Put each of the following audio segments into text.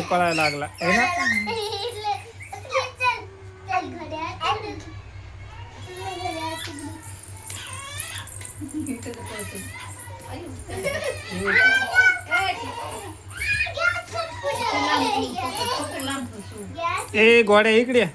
पळायला लागला है ना. ए गोड्या इकडे ये.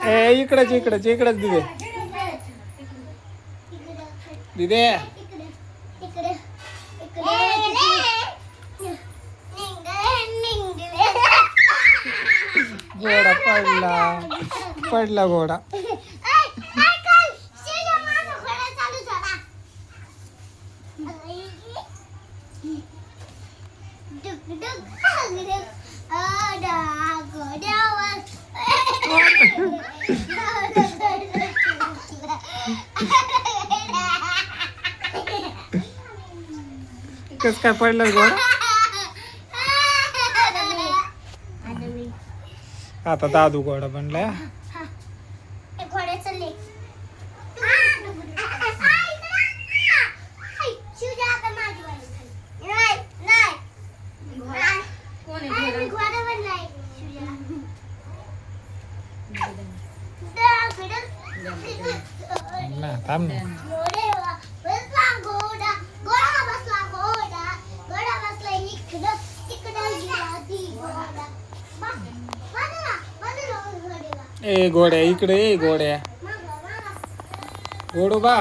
ए इकडच इकडच इकडच दिदे दिदे घोडा पडला पडला घोडा. कस काय पडलं घोडा. आता दादू घोडा बनलाय. ना थांब ना. ए घोड्या इकडे ये घोड्या घोडोबा.